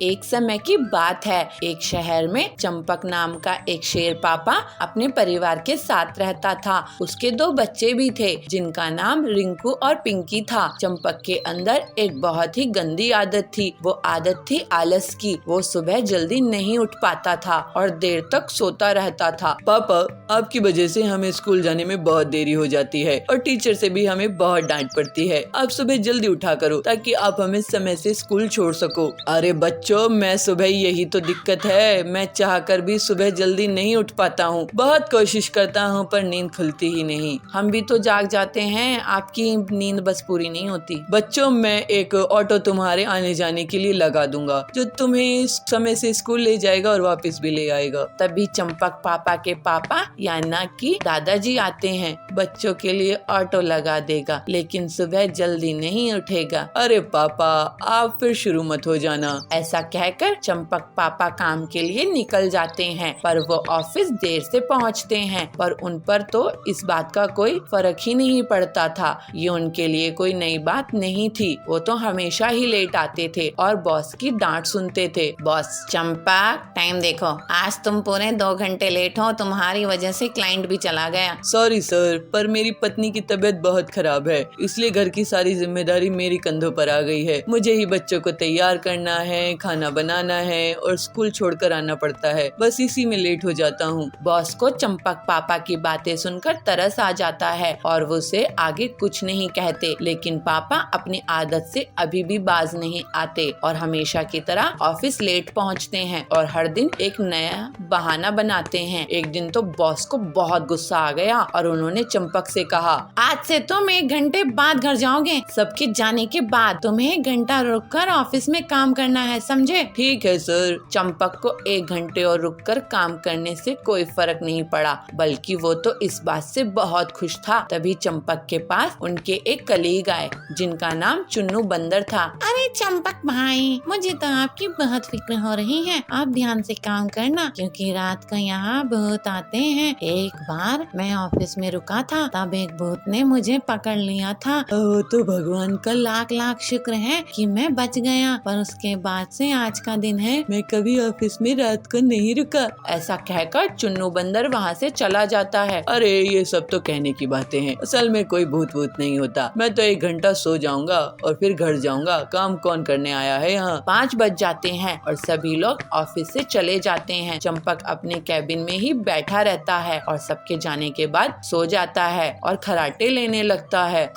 एक समय की बात है, एक शहर में चंपक नाम का एक शेर पापा अपने परिवार के साथ रहता था। उसके 2 बच्चे भी थे जिनका नाम रिंकू और पिंकी था। चंपक के अंदर एक बहुत ही गंदी आदत थी। वो आदत थी आलस की। वो सुबह जल्दी नहीं उठ पाता था और देर तक सोता रहता था। पापा, आपकी वजह से हमें स्कूल जाने में बहुत देरी हो जाती है और टीचर से भी हमें बहुत डांट पड़ती है। आप सुबह जल्दी उठा करो ताकि आप हमें समय से स्कूल छोड़ सको। अरे बच्चों, मैं सुबह, यही तो दिक्कत है। मैं चाहकर भी सुबह जल्दी नहीं उठ पाता हूँ। बहुत कोशिश करता हूँ पर नींद खुलती ही नहीं। हम भी तो जाग जाते हैं, आपकी नींद बस पूरी नहीं होती। बच्चों, मैं एक ऑटो तुम्हारे आने जाने के लिए लगा दूंगा जो तुम्हें समय से स्कूल ले जाएगा और वापस भी ले आएगा। तभी चंपक पापा के पापा यानी कि दादाजी आते हैं। बच्चों के लिए ऑटो लगा देगा लेकिन सुबह जल्दी नहीं उठेगा। अरे पापा, आप फिर शुरू मत हो जाना। ऐसा कहकर चंपक पापा काम के लिए निकल जाते हैं पर वो ऑफिस देर से पहुंचते हैं। पर उन पर तो इस बात का कोई फर्क ही नहीं पड़ता था। ये उनके लिए कोई नई बात नहीं थी। वो तो हमेशा ही लेट आते थे और बॉस की डांट सुनते थे। बॉस: चंपक, टाइम देखो, आज तुम पूरे 2 घंटे लेट हो। तुम्हारी वजह से क्लाइंट भी चला गया। सॉरी सर, पर मेरी पत्नी की तबीयत बहुत खराब है, इसलिए घर की सारी जिम्मेदारी मेरी कंधों पर आ गई है। मुझे ही बच्चों को तैयार करना है, खाना बनाना है और स्कूल छोड़कर आना पड़ता है। बस इसी में लेट हो जाता हूँ। बॉस को चंपक पापा की बातें सुनकर तरस आ जाता है और वो उसे आगे कुछ नहीं कहते। लेकिन पापा अपनी आदत से अभी भी बाज नहीं आते और हमेशा की तरह ऑफिस लेट पहुँचते हैं और हर दिन एक नया बहाना बनाते हैं। एक दिन तो बॉस को बहुत गुस्सा आ गया और उन्होंने चंपक से कहा, आज से तुम 1 घंटे बाद घर जाओगे। सबके जाने के बाद तुम्हें 1 घंटा रुककर ऑफिस में काम करना है, समझे? ठीक है सर। चंपक को 1 घंटे और रुककर काम करने से कोई फर्क नहीं पड़ा, बल्कि वो तो इस बात से बहुत खुश था। तभी चंपक के पास उनके एक कलीग आए जिनका नाम चुन्नू बंदर था। अरे चंपक भाई, मुझे तो आपकी बहुत फिक्र हो रही है। आप ध्यान से काम करना क्योंकि रात को यहाँ भूत आते हैं। एक बार मैं ऑफिस में रुका था, तब एक भूत ने मुझे पकड़ लिया था। तो भगवान का लाख लाख शुक्र है कि मैं बच गया, पर उसके बाद से आज का दिन है मैं कभी ऑफिस में रात को नहीं रुका। ऐसा कहकर चुन्नू बंदर वहाँ से चला जाता है। अरे ये सब तो कहने की बातें हैं, असल में कोई भूत वूत नहीं होता। मैं तो 1 घंटा सो जाऊंगा और फिर घर जाऊंगा। काम कौन करने आया है यहाँ? 5 बज जाते हैं और सभी लोग ऑफिस से चले जाते हैं। चंपक अपने कैबिन में ही बैठा रहता है और सबके जाने के बाद सो जाता है और खर्राटे लेने लगता है।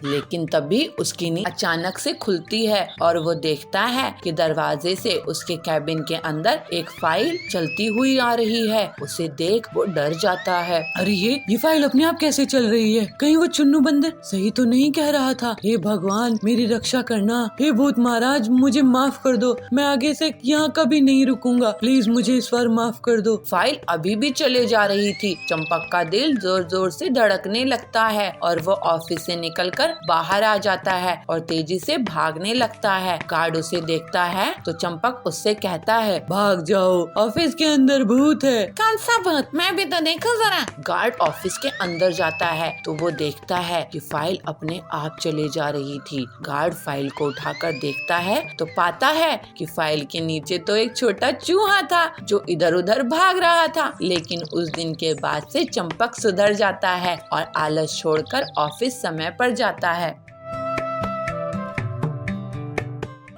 लेकिन तभी उसकी नींद अचानक से खुलती है और वो देखता है कि दरवाजे से उसके कैबिन के अंदर एक फाइल चलती हुई आ रही है। उसे देख वो डर जाता है। अरे ये फाइल अपने आप कैसे चल रही है? कहीं वो चुन्नू बंदर सही तो नहीं कह रहा था? हे भगवान, मेरी रक्षा करना। हे भूत महाराज, मुझे माफ कर दो। मैं आगे से यहाँ कभी नहीं रुकूंगा। प्लीज मुझे इस बार माफ कर दो। फाइल अभी भी चले जा रही थी। चंपक का दिल जोर जोर से धड़कने लगता है और वो ऑफिस से निकलकर बाहर आ जाता है और तेजी से भागने लगता है। गार्ड उसे देखता है तो चंपक उससे कहता है, भाग जाओ, ऑफिस के अंदर भूत है। कौन सा भूत? मैं भी तो देखूं जरा। गार्ड ऑफिस के अंदर जाता है तो वो देखता है कि फाइल अपने आप चले जा रही थी। गार्ड फाइल को उठाकर देखता है तो पाता है कि फाइल के नीचे तो एक छोटा चूहा था जो इधर उधर भाग रहा था। लेकिन उस दिन के बाद से चंपक सुधर जाता है और आलस छोड़कर ऑफिस समय पर जाता है।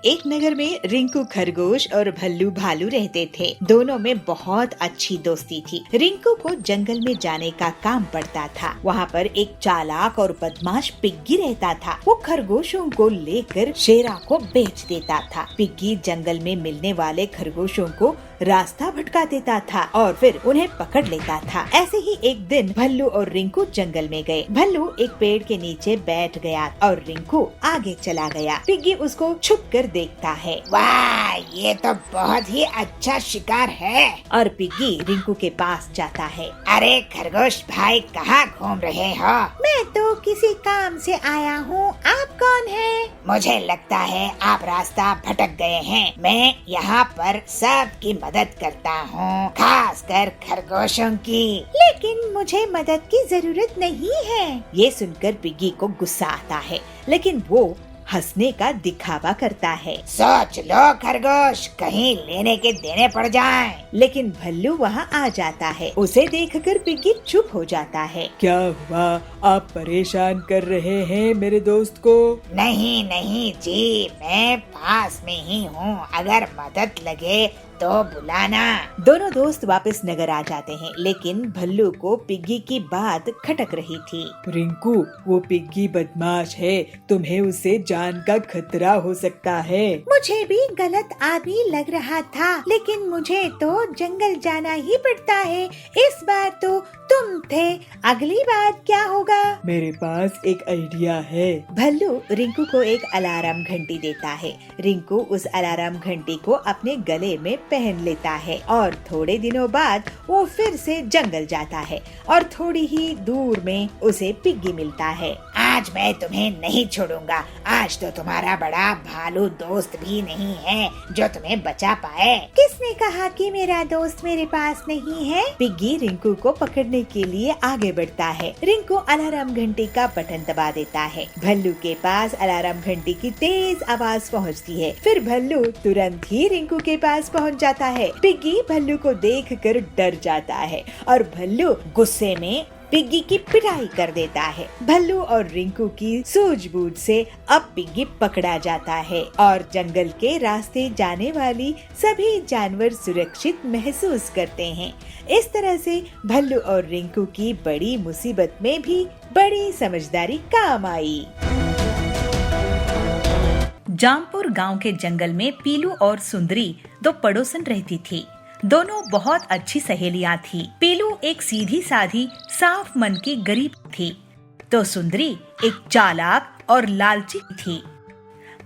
एक नगर में रिंकू खरगोश और भल्लू भालू रहते थे। दोनों में बहुत अच्छी दोस्ती थी। रिंकू को जंगल में जाने का काम पड़ता था। वहाँ पर एक चालाक और बदमाश पिग्गी रहता था। वो खरगोशों को लेकर शेरा को बेच देता था। पिग्गी जंगल में मिलने वाले खरगोशों को रास्ता भटका देता था और फिर उन्हें पकड़ लेता था। ऐसे ही एक दिन भल्लू और रिंकू जंगल में गए। भल्लू एक पेड़ के नीचे बैठ गया और रिंकू आगे चला गया। पिग्गी उसको छुपकर देखता है। वाह, ये तो बहुत ही अच्छा शिकार है। और पिग्गी रिंकू के पास जाता है। अरे खरगोश भाई, कहाँ घूम रहे हो? मैं तो किसी काम से आया हूँ। आप कौन है? मुझे लगता है आप रास्ता भटक गए हैं। मैं यहाँ पर सबकी मदद करता हूँ, खासकर खरगोशों की। लेकिन मुझे मदद की जरूरत नहीं है। ये सुनकर पिग्गी को गुस्सा आता है, लेकिन वो हंसने का दिखावा करता है। सोच लो खरगोश, कहीं लेने के देने पड़ जाएं। लेकिन भल्लू वहाँ आ जाता है। उसे देखकर पिग्गी चुप हो जाता है। क्या हुआ, आप परेशान कर रहे हैं मेरे दोस्त को? नहीं नहीं जी, मैं पास में ही हूँ, अगर मदद लगे तो बुलाना। दोनों दोस्त वापस नगर आ जाते हैं, लेकिन भल्लू को पिग्गी की बात खटक रही थी। रिंकू, वो पिग्गी बदमाश है, तुम्हें उसे जान का खतरा हो सकता है। मुझे भी गलत आदमी लग रहा था, लेकिन मुझे तो जंगल जाना ही पड़ता है। इस बार तो तुम थे, अगली बार क्या होगा? मेरे पास एक आइडिया है। भल्लू रिंकू को एक अलार्म घंटी देता है। रिंकू उस अलार्म घंटी को अपने गले में पहन लेता है और थोड़े दिनों बाद वो फिर से जंगल जाता है और थोड़ी ही दूर में उसे पिग्गी मिलता है। आज मैं तुम्हें नहीं छोड़ूंगा। आज तो तुम्हारा बड़ा भालू दोस्त भी नहीं है जो तुम्हें बचा पाए। किसने कहा कि मेरा दोस्त मेरे पास नहीं है? पिग्गी रिंकू को पकड़ने के लिए आगे बढ़ता है। रिंकू अलार्म घंटी का बटन दबा देता है। भल्लू के पास अलार्म घंटी की तेज आवाज पहुंचती है। फिर भल्लू तुरंत ही रिंकू के पास पहुंच जाता है। पिग्गी भल्लू को देखकर डर जाता है और भल्लू गुस्से में पिग्गी की पिटाई कर देता है। भल्लू और रिंकू की सूझबूझ से अब पिग्गी पकड़ा जाता है और जंगल के रास्ते जाने वाली सभी जानवर सुरक्षित महसूस करते हैं। इस तरह से भल्लू और रिंकू की बड़ी मुसीबत में भी बड़ी समझदारी काम आई। जामपुर गांव के जंगल में पीलू और सुंदरी दो पड़ोसन रहती थी। दोनों बहुत अच्छी सहेलियां थी। पीलू एक सीधी साधी साफ मन की गरीब थी, तो सुंदरी एक चालाक और लालची थी।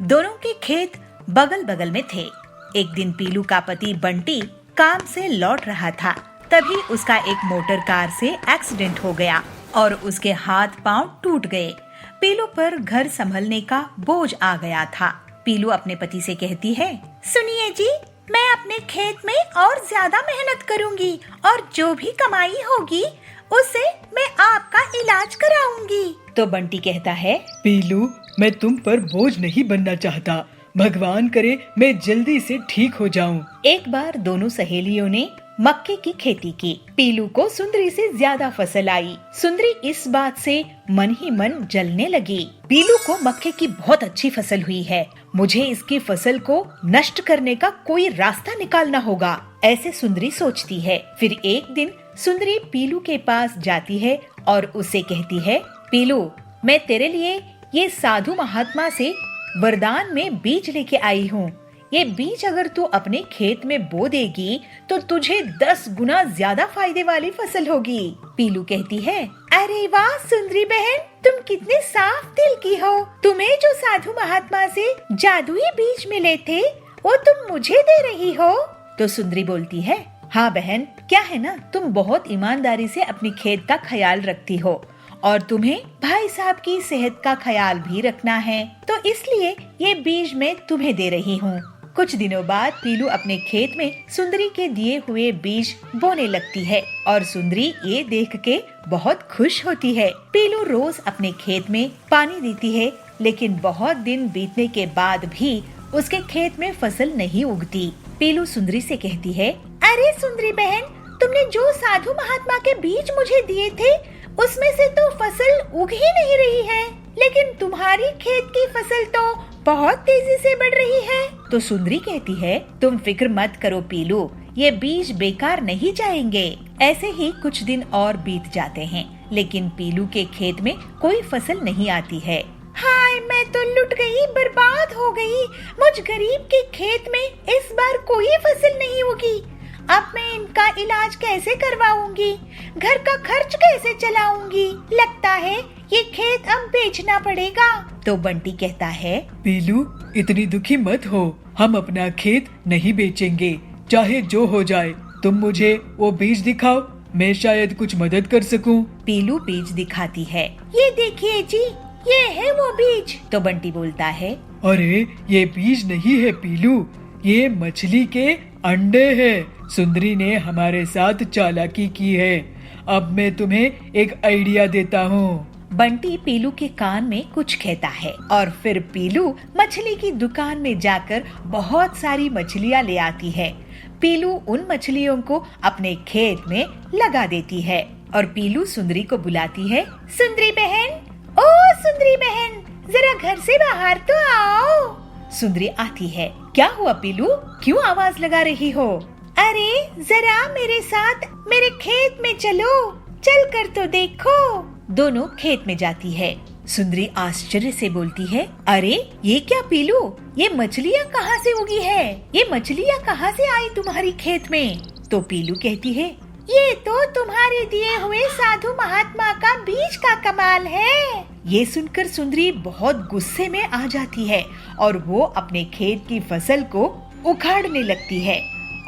दोनों के खेत बगल बगल में थे। एक दिन पीलू का पति बंटी काम से लौट रहा था, तभी उसका एक मोटर कार से एक्सीडेंट हो गया और उसके हाथ पांव टूट गए। पीलू पर घर संभलने का बोझ आ गया था। पीलू अपने पति से कहती है, सुनिए जी, मैं अपने खेत में और ज्यादा मेहनत करूंगी और जो भी कमाई होगी उससे मैं आपका इलाज कराऊंगी। तो बंटी कहता है, पीलू, मैं तुम पर बोझ नहीं बनना चाहता। भगवान करे मैं जल्दी से ठीक हो जाऊं। एक बार दोनों सहेलियों ने मक्के की खेती की। पीलू को सुंदरी से ज्यादा फसल आई। सुंदरी इस बात से मन ही मन जलने लगी। पीलू को मक्के की बहुत अच्छी फसल हुई है, मुझे इसकी फसल को नष्ट करने का कोई रास्ता निकालना होगा, ऐसे सुंदरी सोचती है। फिर एक दिन सुंदरी पीलू के पास जाती है और उसे कहती है, पीलू, मैं तेरे लिए ये साधु महात्मा से वरदान में बीज लेके आई हूँ। ये बीज अगर तू अपने खेत में बो देगी तो तुझे 10 गुना ज्यादा फायदे वाली फसल होगी। पीलू कहती है, अरे वाह सुंदरी बहन, तुम कितने साफ दिल की हो। तुम्हें जो साधु महात्मा से जादुई बीज मिले थे वो तुम मुझे दे रही हो। तो सुंदरी बोलती है, हाँ बहन, क्या है ना, तुम बहुत ईमानदारी से अपनी खेत का ख्याल रखती हो और तुम्हें भाई साहब की सेहत का ख्याल भी रखना है, तो इसलिए ये बीज मैं तुम्हें दे रही हूँ। कुछ दिनों बाद पीलू अपने खेत में सुंदरी के दिए हुए बीज बोने लगती है और सुंदरी ये देख के बहुत खुश होती है। पीलू रोज अपने खेत में पानी देती है, लेकिन बहुत दिन बीतने के बाद भी उसके खेत में फसल नहीं उगती। पीलू सुंदरी से कहती है, अरे सुंदरी बहन, तुमने जो साधु महात्मा के बीज मुझे दिए थे उसमें से तो फसल उग ही नहीं रही है, लेकिन तुम्हारी खेत की फसल तो बहुत तेजी से बढ़ रही है। तो सुंदरी कहती है, तुम फिक्र मत करो पीलू, ये बीज बेकार नहीं जाएंगे। ऐसे ही कुछ दिन और बीत जाते हैं, लेकिन पीलू के खेत में कोई फसल नहीं आती है। हाय, मैं तो लुट गई, बर्बाद हो गई। मुझ गरीब के खेत में इस बार कोई फसल नहीं होगी। अब मैं इनका इलाज कैसे करवाऊंगी, घर का खर्च कैसे चलाऊंगी? लगता है ये खेत अब बेचना पड़ेगा। तो बंटी कहता है, पीलू, इतनी दुखी मत हो, हम अपना खेत नहीं बेचेंगे, चाहे जो हो जाए। तुम मुझे वो बीज दिखाओ, मैं शायद कुछ मदद कर सकूं। पीलू बीज दिखाती है। ये देखिए जी, ये है वो बीज। तो बंटी बोलता है, अरे ये बीज नहीं है पीलू, ये मछली के अंडे हैं। सुंदरी ने हमारे साथ चालाकी की है। अब मैं तुम्हें एक आइडिया देता हूँ। बंटी पीलू के कान में कुछ कहता है और फिर पीलू मछली की दुकान में जाकर बहुत सारी मछलियाँ ले आती है। पीलू उन मछलियों को अपने खेत में लगा देती है और पीलू सुंदरी को बुलाती है। सुंदरी बहन, ओ सुंदरी बहन, जरा घर से बाहर तो आओ। सुंदरी आती है। क्या हुआ पीलू, क्यों आवाज लगा रही हो? अरे जरा मेरे साथ मेरे खेत में चलो, चल कर तो देखो। दोनों खेत में जाती है। सुंदरी आश्चर्य से बोलती है, अरे ये क्या पीलू, ये मछलियाँ कहाँ से उगी है? ये मछलियाँ कहाँ से आई तुम्हारी खेत में? तो पीलू कहती है, ये तो तुम्हारे दिए हुए साधु महात्मा का बीज का कमाल है। ये सुनकर सुंदरी बहुत गुस्से में आ जाती है और वो अपने खेत की फसल को उखाड़ने लगती है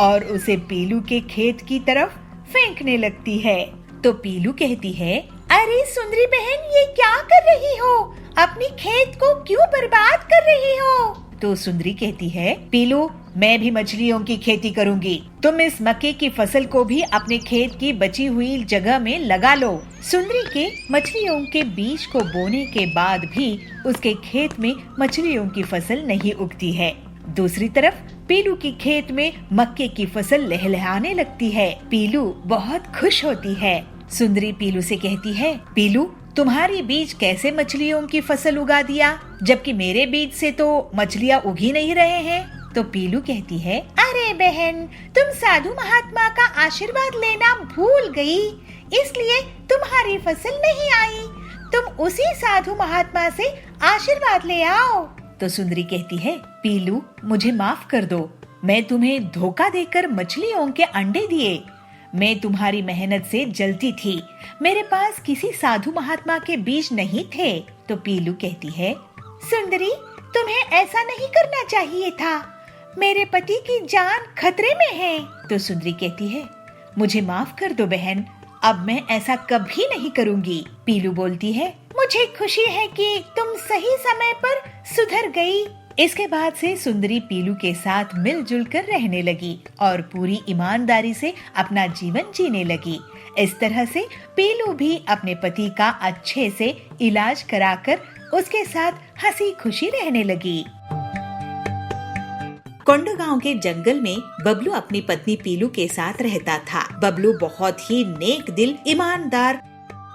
और उसे पीलू के खेत की तरफ फेंकने लगती है। तो पीलू कहती है, अरे सुंदरी बहन, ये क्या कर रही हो? अपनी खेत को क्यों बर्बाद कर रही हो? तो सुंदरी कहती है, पीलू मैं भी मछलियों की खेती करूंगी, तुम इस मक्के की फसल को भी अपने खेत की बची हुई जगह में लगा लो। सुंदरी के मछलियों के बीज को बोने के बाद भी उसके खेत में मछलियों की फसल नहीं उगती है। दूसरी तरफ पीलू की खेत में मक्के की फसल लहलहाने लगती है। पीलू बहुत खुश होती है। सुंदरी पीलू से कहती है, पीलू तुम्हारी बीज कैसे मछलियों की फसल उगा दिया, जबकि मेरे बीज से तो मछलियाँ उगी नहीं रहे हैं? तो पीलू कहती है, अरे बहन, तुम साधु महात्मा का आशीर्वाद लेना भूल गई, इसलिए तुम्हारी फसल नहीं आई। तुम उसी साधु महात्मा से आशीर्वाद ले आओ। तो सुंदरी कहती है, पीलू मुझे माफ कर दो, मैं तुम्हें धोखा देकर मछलियों के अंडे दिए। मैं तुम्हारी मेहनत से जलती थी, मेरे पास किसी साधु महात्मा के बीज नहीं थे। तो पीलू कहती है, सुंदरी तुम्हें ऐसा नहीं करना चाहिए था, मेरे पति की जान खतरे में है। तो सुंदरी कहती है, मुझे माफ कर दो बहन, अब मैं ऐसा कभी नहीं करूँगी। पीलू बोलती है, मुझे खुशी है कि तुम सही समय पर सुधर गई। इसके बाद से सुंदरी पीलू के साथ मिलजुल कर रहने लगी और पूरी ईमानदारी से अपना जीवन जीने लगी। इस तरह से पीलू भी अपने पति का अच्छे से इलाज कराकर उसके साथ हंसी खुशी रहने लगी। कोंडागांव के जंगल में बबलू अपनी पत्नी पीलू के साथ रहता था। बबलू बहुत ही नेक दिल, ईमानदार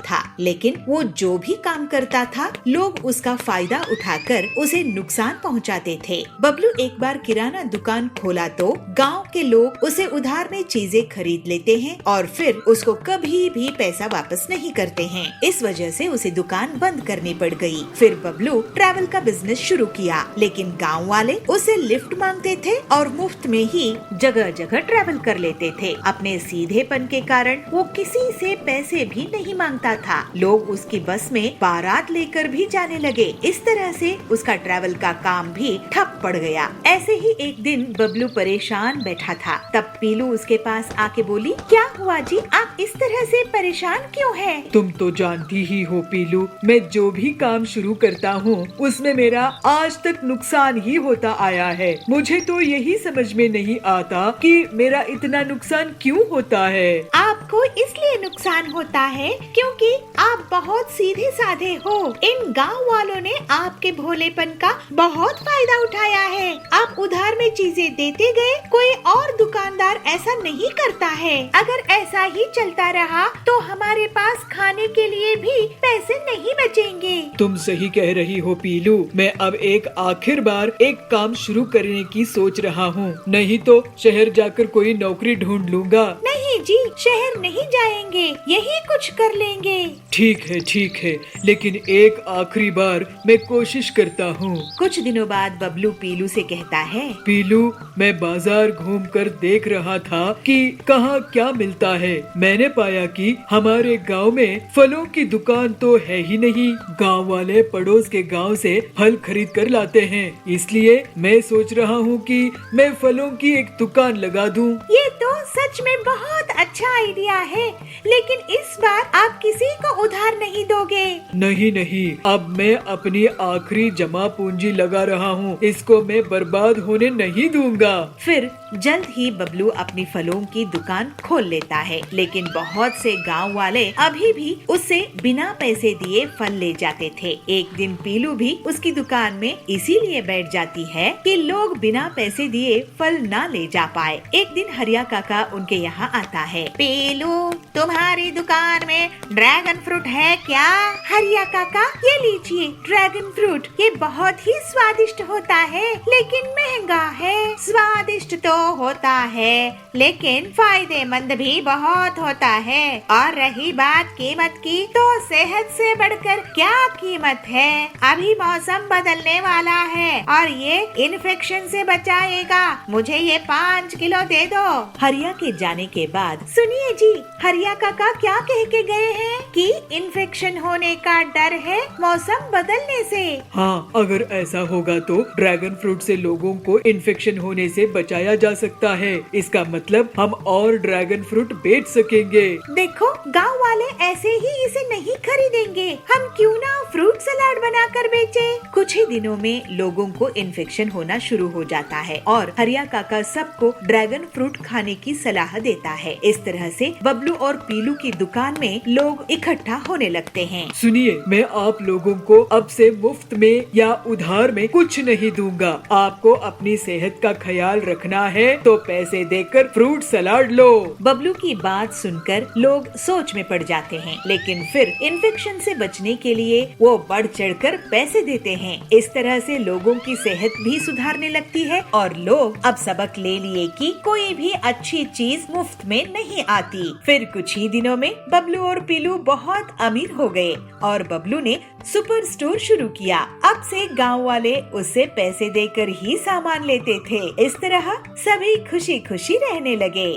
था, लेकिन वो जो भी काम करता था लोग उसका फायदा उठाकर उसे नुकसान पहुंचाते थे। बबलू एक बार किराना दुकान खोला तो गांव के लोग उसे उधार में चीजें खरीद लेते हैं और फिर उसको कभी भी पैसा वापस नहीं करते हैं। इस वजह से उसे दुकान बंद करनी पड़ गई। फिर बबलू ट्रैवल का बिजनेस शुरू किया, लेकिन गाँव वाले उसे लिफ्ट मांगते थे और मुफ्त में ही जगह जगह ट्रैवल कर लेते थे। अपने सीधेपन के कारण वो किसी से पैसे भी नहीं मांगता था। लोग उसकी बस में बारात लेकर भी जाने लगे। इस तरह से उसका ट्रैवल का काम भी ठप पड़ गया। ऐसे ही एक दिन बबलू परेशान बैठा था। तब पीलू उसके पास आके बोली, क्या हुआ जी, आप इस तरह से परेशान क्यों हैं? तुम तो जानती ही हो पीलू, मैं जो भी काम शुरू करता हूँ उसमें मेरा आज तक नुकसान ही होता आया है। मुझे तो यही समझ में नहीं आता कि मेरा इतना नुकसान क्यों होता है। आपको इसलिए नुकसान होता है क्योंकि आप बहुत सीधे साधे हो। इन गांव वालों ने आपके भोलेपन का बहुत फायदा उठाया है। आप उधार में चीजें देते गए, कोई और दुकानदार ऐसा नहीं करता है। अगर ऐसा ही चलता रहा तो हमारे पास खाने के लिए भी पैसे नहीं बचेंगे। तुम सही कह रही हो पीलू, मैं अब एक आखिर बार एक काम शुरू करने की सोच रहा हूँ, नहीं तो शहर जाकर कोई नौकरी ढूंढ लूँगा। नहीं जी, शहर नहीं जाएंगे, यही कुछ कर लेंगे। ठीक है, लेकिन एक आखिरी बार मैं कोशिश करता हूँ। कुछ दिनों बाद बबलू पीलू से कहता है, पीलू, मैं बाजार घूमकर देख रहा था कि कहाँ क्या मिलता है। मैंने पाया कि हमारे गांव में फलों की दुकान तो है ही नहीं। गांव वाले पड़ोस के गांव से फल खरीद कर लाते हैं, इसलिए मैं सोच रहा हूँ कि मैं फलों की एक दुकान लगा दूँ। ये तो सच में बहुत अच्छा आइडिया है, लेकिन इस बार आप किसी को उधार नहीं दोगे। नहीं, अब मैं अपनी आखिरी जमा पूंजी लगा रहा हूँ, इसको मैं बर्बाद होने नहीं दूंगा। फिर जल्द ही बबलू अपनी फलों की दुकान खोल लेता है, लेकिन बहुत से गांव वाले अभी भी उससे बिना पैसे दिए फल ले जाते थे। एक दिन पीलू भी उसकी दुकान में इसीलिए बैठ जाती है कि लोग बिना पैसे दिए फल ना ले जा पाए। एक दिन हरिया काका उनके यहाँ आता है। पीलू, तुम्हारी दुकान में ड्रैगन फ्रूट है क्या? हरिया काका, ये लीजिए ड्रैगन फ्रूट, ये बहुत ही स्वादिष्ट होता है लेकिन महंगा है। स्वादिष्ट तो होता है लेकिन फायदेमंद भी बहुत होता है। और रही बात कीमत की, तो सेहत से बढ़कर क्या कीमत है। अभी मौसम बदलने वाला है और ये इन्फेक्शन से बचाएगा। मुझे ये 5 किलो दे दो। हरिया के जाने के बाद सुनिए जी, हरिया काका क्या कह के गए हैं कि इन्फेक्शन होने का डर है मौसम बदलने से। हाँ, अगर ऐसा होगा तो ड्रैगन फ्रूट से लोगों को इन्फेक्शन होने से बचाया जा सकता है। इसका मतलब हम और ड्रैगन फ्रूट बेच सकेंगे। देखो, गांव वाले ऐसे ही इसे नहीं खरीदेंगे। हम क्यों ना फ्रूट सलाद बनाकर बेचे। कुछ ही दिनों में लोगों को इन्फेक्शन होना शुरू हो जाता है और हरिया काका सबको ड्रैगन फ्रूट खाने की सलाह देता है। इस तरह से बबलू और पीलू की दुकान में लोग इकट्ठा होने लगते हैं। सुनिए, मैं आप लोगों को अब से मुफ्त में या उधार में कुछ नहीं दूंगा। आपको अपनी सेहत का ख्याल रखना है तो पैसे देकर फ्रूट सलाद लो। बबलू की बात सुनकर लोग सोच में पड़ जाते हैं, लेकिन फिर इन्फेक्शन से बचने के लिए वो बढ़ चढ़कर पैसे देते हैं। इस तरह से लोगों की सेहत भी सुधारने लगती है और लोग अब सबक ले लिए कि कोई भी अच्छी चीज मुफ्त में नहीं आती। फिर कुछ ही दिनों में बबलू और पीलू बहुत अमीर हो गए और बबलू ने सुपर स्टोर शुरू किया। अब से गांव वाले उससे पैसे देकर ही सामान लेते थे। इस तरह सभी खुशी खुशी रहने लगे।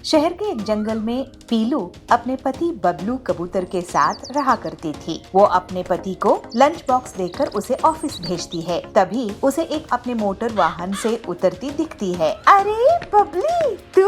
शहर के एक जंगल में पीलू अपने पति बबलू कबूतर के साथ रहा करती थी। वो अपने पति को लंच बॉक्स देकर उसे ऑफिस भेजती है। तभी उसे एक अपने मोटर वाहन से उतरती दिखती है। अरे बबली, तू?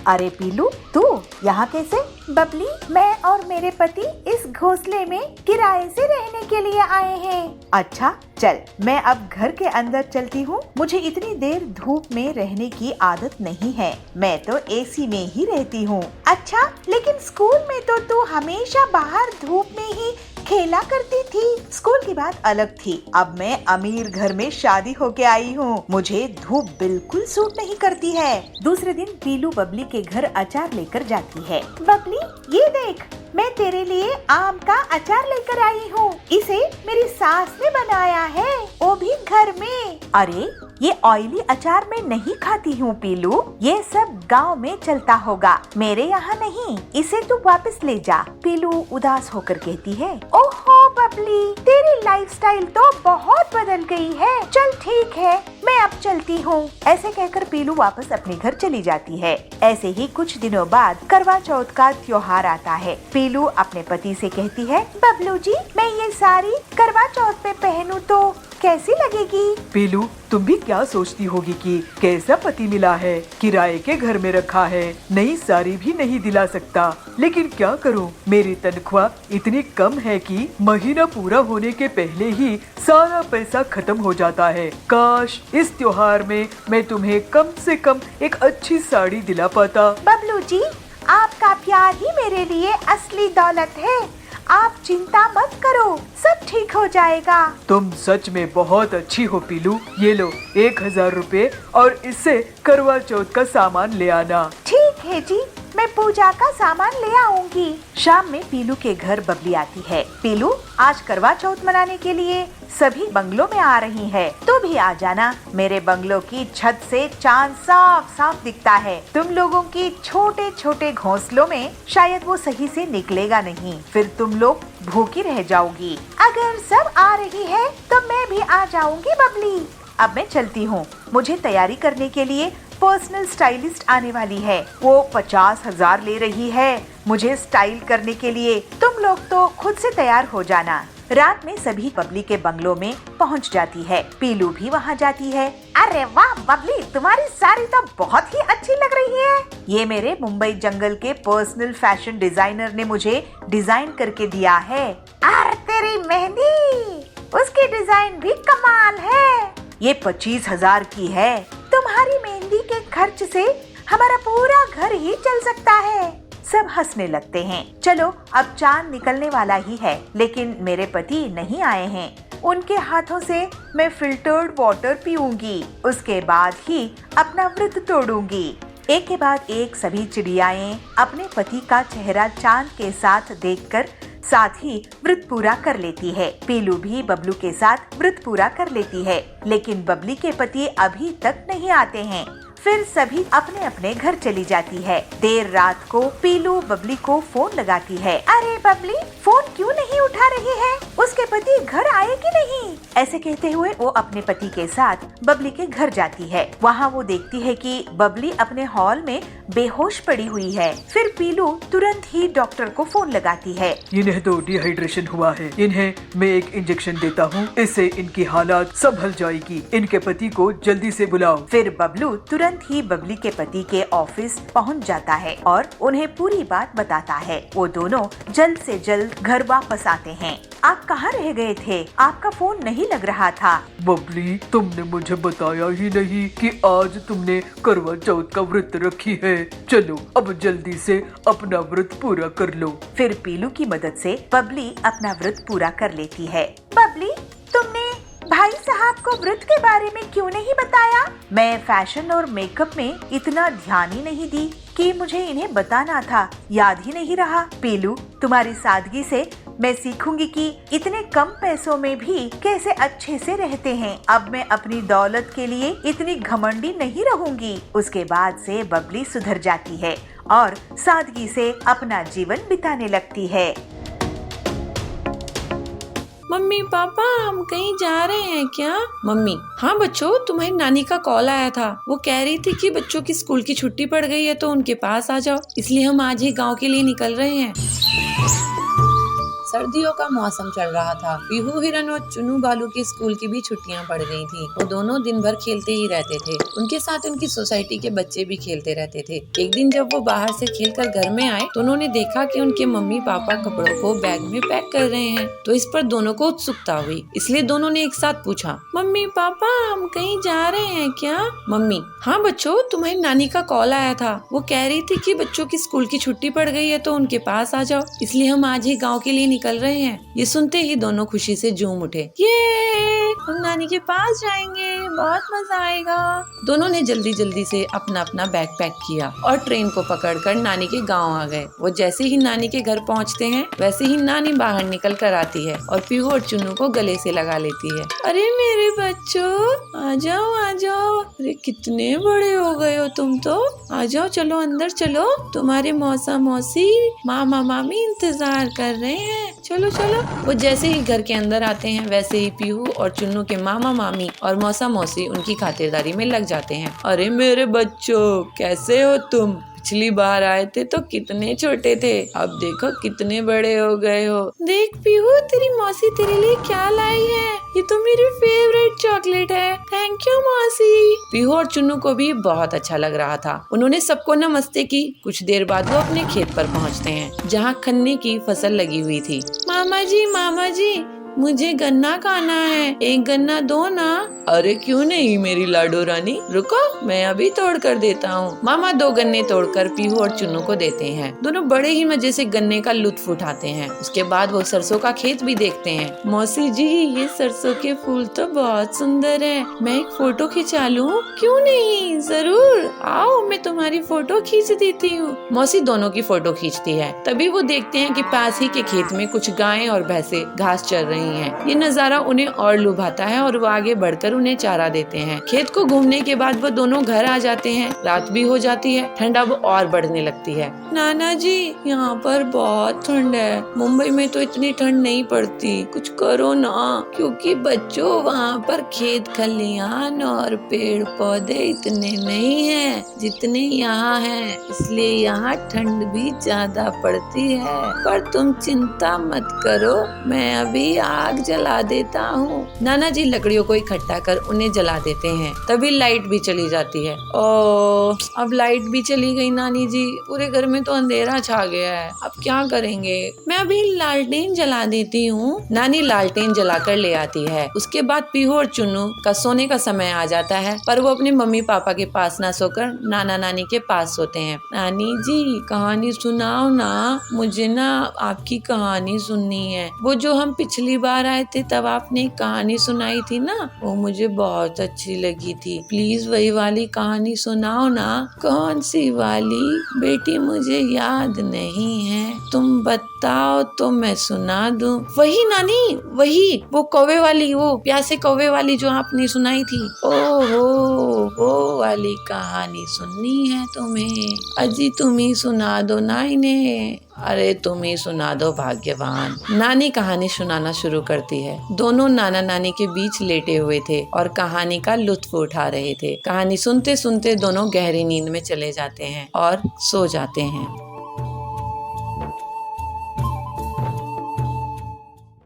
अरे पीलू, तू यहाँ कैसे? बबली, मैं और मेरे पति इस घोंसले में किराए से रहने के लिए आए हैं। अच्छा, चल मैं अब घर के अंदर चलती हूँ। मुझे इतनी देर धूप में रहने की आदत नहीं है। मैं तो एसी में ही रहती हूँ। अच्छा, लेकिन स्कूल में तो तू हमेशा बाहर धूप में ही खेला करती थी। स्कूल की बात अलग थी। अब मैं अमीर घर में शादी होके आई हूँ। मुझे धूप बिल्कुल सूट नहीं करती है। दूसरे दिन पीलू बबली के घर अचार लेकर जाती है। बबली, ये देख, मैं तेरे लिए आम का अचार लेकर आई हूँ। इसे मेरी सास ने बनाया है, वो भी घर में। अरे, ये ऑयली अचार मैं नहीं खाती हूँ पीलू। ये सब गांव में चलता होगा, मेरे यहाँ नहीं। इसे तू वापस ले जा। पीलू उदास होकर कहती है। ओहो बबली, तेरी लाइफस्टाइल तो बहुत बदल गई है। चल ठीक है, मैं अब चलती हूँ। ऐसे कहकर पीलू वापस अपने घर चली जाती है। ऐसे ही कुछ दिनों बाद करवा चौथ का त्योहार आता है। पीलू अपने पति से कहती है, बबलू जी, मैं ये साड़ी करवा चौथ पे पहनूं तो कैसी लगेगी? पीलू, तुम भी क्या सोचती होगी कि कैसा पति मिला है, किराए के घर में रखा है, नई साड़ी भी नहीं दिला सकता। लेकिन क्या करूं, मेरी तनख्वाह इतनी कम है कि महीना पूरा होने के पहले ही सारा पैसा खत्म हो जाता है। काश इस त्योहार में मैं तुम्हें कम से कम एक अच्छी साड़ी दिला पाता। बबलू जी, आपका प्यार ही मेरे लिए असली दौलत है। आप चिंता मत करो, सब ठीक हो जाएगा। तुम सच में बहुत अच्छी हो पीलू। ये लो 1000 रुपए और इससे करवा चौथ का सामान ले आना। ठीक है जी, मैं पूजा का सामान ले आऊंगी। शाम में पीलू के घर बबली आती है। पीलू, आज करवा चौथ मनाने के लिए सभी बंगलों में आ रही है, तो भी आ जाना। मेरे बंगलों की छत से चांद साफ साफ दिखता है। तुम लोगों की छोटे छोटे घोंसलों में शायद वो सही से निकलेगा नहीं, फिर तुम लोग भूखी रह जाओगी। अगर सब आ रही है तो मैं भी आ जाऊंगी बबली। अब मैं चलती हूँ, मुझे तैयारी करने के लिए पर्सनल स्टाइलिस्ट आने वाली है। वो 50,000 ले रही है मुझे स्टाइल करने के लिए। तुम लोग तो खुद से तैयार हो जाना। रात में सभी बबली के बंगलों में पहुंच जाती है। पीलू भी वहां जाती है। अरे वाह बबली, तुम्हारी साड़ी तो बहुत ही अच्छी लग रही है। ये मेरे मुंबई जंगल के पर्सनल फैशन डिजाइनर ने मुझे डिजाइन करके दिया है। अरे तेरी मेहंदी, उसकी डिजाइन भी कमाल है। ये 25,000 की है। तुम्हारी मेहंदी के खर्च से हमारा पूरा घर ही चल सकता है। सब हंसने लगते हैं। चलो अब चांद निकलने वाला ही है, लेकिन मेरे पति नहीं आए हैं। उनके हाथों से मैं फिल्टर्ड वाटर पीऊंगी, उसके बाद ही अपना व्रत तोड़ूंगी। एक के बाद एक सभी चिड़ियाएं अपने पति का चेहरा चांद के साथ देखकर साथ ही व्रत पूरा कर लेती है। पीलू भी बबलू के साथ व्रत पूरा कर लेती है, लेकिन बबली के पति अभी तक नहीं आते हैं। फिर सभी अपने अपने घर चली जाती है। देर रात को पीलू बबली को फोन लगाती है। अरे बबली, फोन क्यों नहीं उठा रही है? उसके पति घर आए कि नहीं? ऐसे कहते हुए वो अपने पति के साथ बबली के घर जाती है। वहाँ वो देखती है कि बबली अपने हॉल में बेहोश पड़ी हुई है। फिर पीलू तुरंत ही डॉक्टर को फोन लगाती है। इन्हें तो डिहाइड्रेशन हुआ है, इन्हें मैं एक इंजेक्शन देता हूँ, इससे इनकी हालत संभल जाएगी। इनके पति को जल्दी से बुलाओ। फिर बबलू तुरंत ही बबली के पति के ऑफिस पहुंच जाता है और उन्हें पूरी बात बताता है। वो दोनों जल्द से जल्द घर वापस आते हैं। आप कहाँ रह गए थे? आपका फोन नहीं लग रहा था। बबली, तुमने मुझे बताया ही नहीं कि आज तुमने करवा चौथ का व्रत रखी है। चलो अब जल्दी से अपना व्रत पूरा कर लो। फिर पीलू की मदद से बबली अपना व्रत पूरा कर लेती है। बबली, तुमने भाई साहब को व्रत के बारे में क्यों नहीं बताया? मैं फैशन और मेकअप में इतना ध्यान ही नहीं दी कि मुझे इन्हें बताना था, याद ही नहीं रहा। पीलू, तुम्हारी सादगी से मैं सीखूंगी कि इतने कम पैसों में भी कैसे अच्छे से रहते हैं। अब मैं अपनी दौलत के लिए इतनी घमंडी नहीं रहूंगी। उसके बाद से बबली सुधर जाती है और सादगी से अपना जीवन बिताने लगती है। मम्मी पापा, हम कहीं जा रहे हैं क्या? मम्मी, हाँ बच्चों, तुम्हारी नानी का कॉल आया था। वो कह रही थी कि बच्चों की स्कूल की छुट्टी पड़ गई है तो उनके पास आ जाओ, इसलिए हम आज ही गांव के लिए निकल रहे हैं। सर्दियों का मौसम चल रहा था। पीहू हिरन और चुनू बालू की स्कूल की भी छुट्टियां पड़ गई थी। वो दोनों दिन भर खेलते ही रहते थे। उनके साथ उनकी सोसाइटी के बच्चे भी खेलते रहते थे। एक दिन जब वो बाहर से खेलकर घर में आए तो उन्होंने देखा कि उनके मम्मी पापा कपड़ों को बैग में पैक कर रहे हैं। तो इस पर दोनों को उत्सुकता हुई, इसलिए दोनों ने एक साथ पूछा, मम्मी पापा, हम कहीं जा रहे हैं क्या? मम्मी, हाँ बच्चों, तुम्हारी नानी का कॉल आया था। वो कह रही थी कि बच्चों की स्कूल की छुट्टी पड़ गई है तो उनके पास आ जाओ, इसलिए हम आज ही गाँव के लिए निकल रहे हैं। ये सुनते ही दोनों खुशी से झूम उठे। ये हम नानी के पास जाएंगे, बहुत मजा आएगा। दोनों ने जल्दी जल्दी से अपना अपना बैग पैक किया और ट्रेन को पकड़कर नानी के गांव आ गए। वो जैसे ही नानी के घर पहुंचते हैं वैसे ही नानी बाहर निकल कर आती है और पीहू और चुन्नू को गले से लगा लेती है। अरे मेरे बच्चों, आ जाओ आ जाओ। अरे कितने बड़े हो गए हो तुम तो। आ जाओ, चलो अंदर चलो, तुम्हारे मौसा मौसी मामा मामी इंतजार कर रहे हैं। चलो चलो। वो जैसे ही घर के अंदर आते हैं वैसे ही पीहू और चुन्नू के मामा मामी और मौसा मौसी उनकी खातिरदारी में लग जाते हैं। अरे मेरे बच्चों, कैसे हो तुम? पिछली बार आए थे तो कितने छोटे थे, अब देखो कितने बड़े हो गए हो। देख पीहू, तेरी मौसी तेरे लिए क्या लाई है। ये तो मेरी फेवरेट चॉकलेट है। थैंक यू मौसी। पीहू और चुन्नू को भी बहुत अच्छा लग रहा था। उन्होंने सबको नमस्ते की। कुछ देर बाद वो अपने खेत पर पहुंचते हैं जहां खन्ने की फसल लगी हुई थी। मामा जी, मुझे गन्ना खाना है, एक गन्ना दो ना। अरे क्यों नहीं मेरी लाडो रानी, रुको मैं अभी तोड़ कर देता हूँ। मामा 2 गन्ने तोड़कर पीहू और चुन्नू को देते हैं। दोनों बड़े ही मजे से गन्ने का लुत्फ उठाते हैं। उसके बाद वो सरसों का खेत भी देखते हैं। मौसी जी, ये सरसों के फूल तो बहुत सुंदर है, मैं एक फोटो खिंचा लूं? क्यों नहीं, जरूर आओ, मैं तुम्हारी फोटो खींच देती हूँ। मौसी दोनों की फोटो खींचती है। तभी वो देखते हैं कि पास ही के खेत में कुछ गायें और भैंसे घास चर रही हैं। ये नजारा उन्हें और लुभाता है और वो आगे बढ़कर उन्हें चारा देते हैं। खेत को घूमने के बाद वो दोनों घर आ जाते हैं। रात भी हो जाती है, ठंड अब और बढ़ने लगती है। नाना जी, यहाँ पर बहुत ठंड है, मुंबई में तो इतनी ठंड नहीं पड़ती, कुछ करो ना। क्योंकि बच्चों, वहाँ पर खेत खलियान और पेड़ पौधे इतने नहीं हैं जितने यहाँ हैं, इसलिए यहाँ ठंड भी ज्यादा पड़ती है। पर तुम चिंता मत करो, मैं अभी आग जला देता हूँ। नाना जी लकड़ियों को इकट्ठा कर उन्हें जला देते हैं। तभी लाइट भी चली जाती है। ओ, अब लाइट भी चली गई नानी जी, पूरे घर में तो अंधेरा छा गया है, अब क्या करेंगे? मैं अभी लालटेन जला देती हूँ। नानी लालटेन जलाकर ले आती है। उसके बाद पीहू और चुन्नू का सोने का समय आ जाता है, पर वो अपने मम्मी पापा के पास ना सोकर नाना नानी के पास सोते हैं। नानी जी कहानी सुनाओ ना, मुझे ना आपकी कहानी सुननी है। वो जो हम पिछली बार आए थे तब आपने एक कहानी सुनाई थी ना, वो मुझे बहुत अच्छी लगी थी। प्लीज वही वाली कहानी सुनाओ ना। कौन सी वाली बेटी? मुझे याद नहीं है, तुम बताओ तो मैं सुना दूं। वही नानी, वही वो कौवे वाली, वो प्यासे कौवे वाली जो आपने सुनाई थी। ओहो, वो वाली कहानी सुननी है तुम्हें? अजी तुम ही सुना दो ना इन्हें। अरे तुम ही सुना दो भाग्यवान। नानी कहानी सुनाना शुरू करती है। दोनों नाना नानी के बीच लेटे हुए थे और कहानी का लुत्फ उठा रहे थे। कहानी सुनते सुनते दोनों गहरी नींद में चले जाते हैं और सो जाते हैं।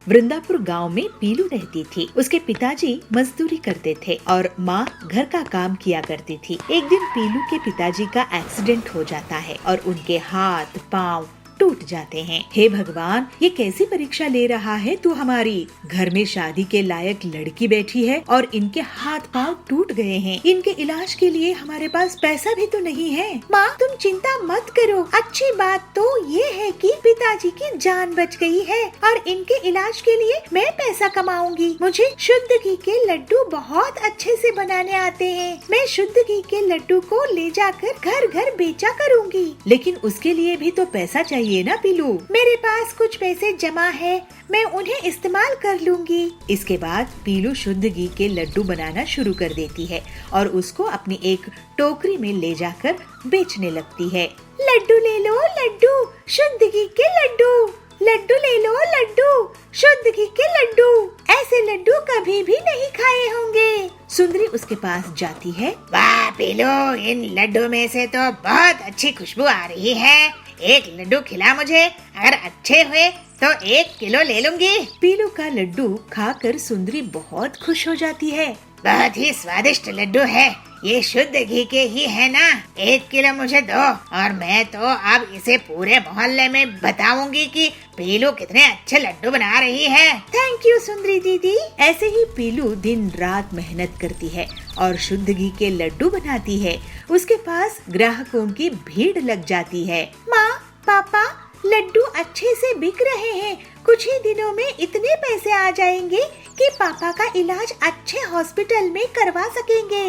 वृंदापुर गांव में पीलू रहती थी। उसके पिताजी मजदूरी करते थे और माँ घर का काम किया करती थी। एक दिन पीलू के पिताजी का एक्सीडेंट हो जाता है और उनके हाथ पाँव टूट जाते हैं। हे भगवान, ये कैसी परीक्षा ले रहा है तू हमारी? घर में शादी के लायक लड़की बैठी है और इनके हाथ पाँव टूट गए हैं। इनके इलाज के लिए हमारे पास पैसा भी तो नहीं है। माँ तुम चिंता मत करो, अच्छी बात तो ये है कि पिताजी की जान बच गई है और इनके इलाज के लिए मैं पैसा कमाऊंगी। मुझे शुद्ध घी के लड्डू बहुत अच्छे से बनाने आते हैं। मैं शुद्ध घी के लड्डू को ले जाकर घर घर बेचा करूंगी। लेकिन उसके लिए भी तो पैसा चाहिए ना पीलू। मेरे पास कुछ पैसे जमा है, मैं उन्हें इस्तेमाल कर लूंगी। इसके बाद पीलू शुद्ध घी के लड्डू बनाना शुरू कर देती है और उसको अपनी एक टोकरी में ले जाकर बेचने लगती है। लड्डू ले लो लड्डू, शुद्ध घी के लड्डू। लड्डू ले लो लड्डू, शुद्ध घी के लड्डू। ऐसे लड्डू कभी भी नहीं खाए होंगे। सुंदरी उसके पास जाती है। वाह पीलू, इन लड्डू में से तो बहुत अच्छी खुशबू आ रही है। एक लड्डू खिला मुझे, अगर अच्छे हुए तो 1 किलो ले लूंगी। पीलू का लड्डू खाकर सुंदरी बहुत खुश हो जाती है। बहुत ही स्वादिष्ट लड्डू है, ये शुद्ध घी के ही है ना? 1 किलो मुझे दो और मैं तो अब इसे पूरे मोहल्ले में बताऊंगी कि पीलू कितने अच्छे लड्डू बना रही है। थैंक यू सुंदरी दीदी। ऐसे ही पीलू दिन रात मेहनत करती है और शुद्ध घी के लड्डू बनाती है। उसके पास ग्राहकों की भीड़ लग जाती है। माँ पापा, लड्डू अच्छे से बिक रहे हैं। कुछ ही दिनों में इतने पैसे आ जाएंगे कि पापा का इलाज अच्छे हॉस्पिटल में करवा सकेंगे।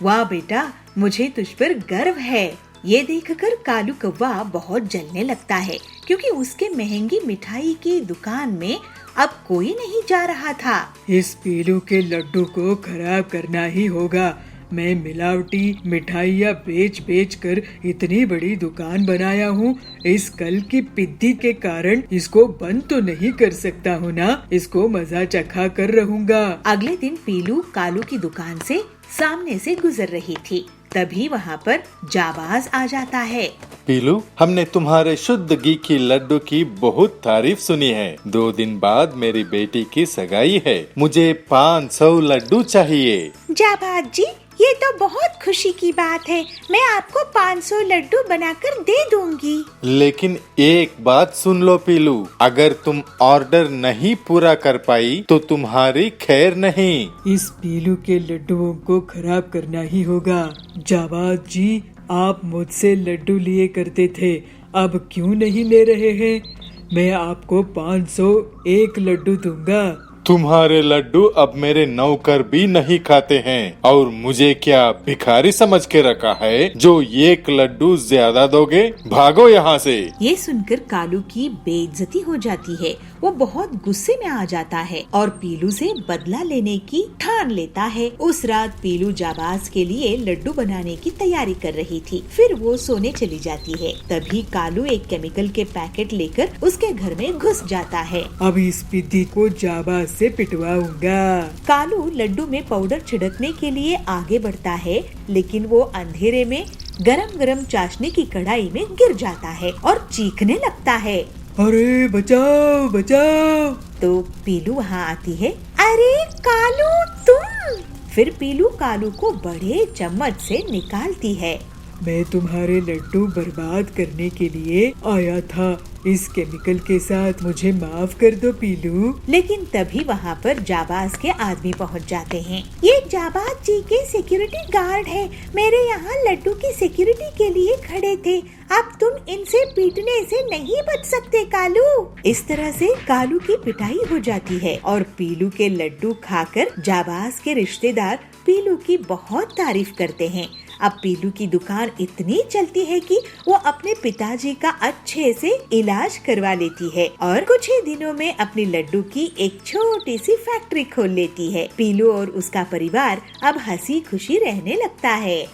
वाह बेटा, मुझे तुझ पर गर्व है। ये देखकर कालू कौवा बहुत जलने लगता है क्योंकि उसके महंगी मिठाई की दुकान में अब कोई नहीं जा रहा था। इस पीलू के लड्डू को खराब करना ही होगा। मैं मिलावटी मिठाइयाँ बेच बेच कर इतनी बड़ी दुकान बनाया हूँ। इस कल की पिद्दी के कारण इसको बंद तो नहीं कर सकता हूँ ना। इसको मजा चखा कर रहूँगा। अगले दिन पीलू कालू की दुकान से सामने से गुजर रही थी। तभी वहाँ पर जाबाज आ जाता है। पीलू, हमने तुम्हारे शुद्ध घी की लड्डू की बहुत तारीफ सुनी है। 2 दिन बाद मेरी बेटी की सगाई है, मुझे 500 लड्डू चाहिए। जाबाज जी, ये तो बहुत खुशी की बात है। मैं आपको 500 लड्डू बनाकर दे दूंगी। लेकिन एक बात सुन लो पीलू, अगर तुम ऑर्डर नहीं पूरा कर पाई तो तुम्हारी खैर नहीं। इस पीलू के लड्डुओं को खराब करना ही होगा। जाबाज जी, आप मुझसे लड्डू लिए करते थे, अब क्यों नहीं ले रहे हैं? मैं आपको 501 लड्डू दूंगा। तुम्हारे लड्डू अब मेरे नौकर भी नहीं खाते हैं और मुझे क्या भिखारी समझ के रखा है जो 1 लड्डू ज्यादा दोगे? भागो यहाँ से। ये सुनकर कालू की बेइज्जती हो जाती है। वो बहुत गुस्से में आ जाता है और पीलू से बदला लेने की ठान लेता है। उस रात पीलू जाबाज के लिए लड्डू बनाने की तैयारी कर रही थी। फिर वो सोने चली जाती है। तभी कालू एक केमिकल के पैकेट लेकर उसके घर में घुस जाता है। अब इस पिद्दी को जाबाज से पिटवाऊंगा। कालू लड्डू में पाउडर छिड़कने के लिए आगे बढ़ता है, लेकिन वो अंधेरे में गरम गरम चाशनी की कढ़ाई में गिर जाता है और चीखने लगता है। अरे बचाओ बचाओ। तो पीलू वहाँ आती है। अरे कालू तुम! फिर पीलू कालू को बड़े चम्मच से निकालती है। मैं तुम्हारे लड्डू बर्बाद करने के लिए आया था। इस केमिकल के साथ मुझे माफ कर दो पीलू। लेकिन तभी वहाँ पर जाबाज के आदमी पहुँच जाते हैं। ये जाबाज जी के सिक्योरिटी गार्ड है, मेरे यहाँ लड्डू की सिक्योरिटी के लिए खड़े थे। अब तुम इनसे पीटने से नहीं बच सकते कालू। इस तरह से कालू की पिटाई हो जाती है और पीलू के लड्डू खाकर जाबाज के रिश्तेदार पीलू की बहुत तारीफ करते हैं। अब पीलू की दुकान इतनी चलती है कि वो अपने पिताजी का अच्छे से इलाज करवा लेती है और कुछ ही दिनों में अपनी लड्डू की एक छोटी सी फैक्ट्री खोल लेती है। पीलू और उसका परिवार अब हंसी खुशी रहने लगता है।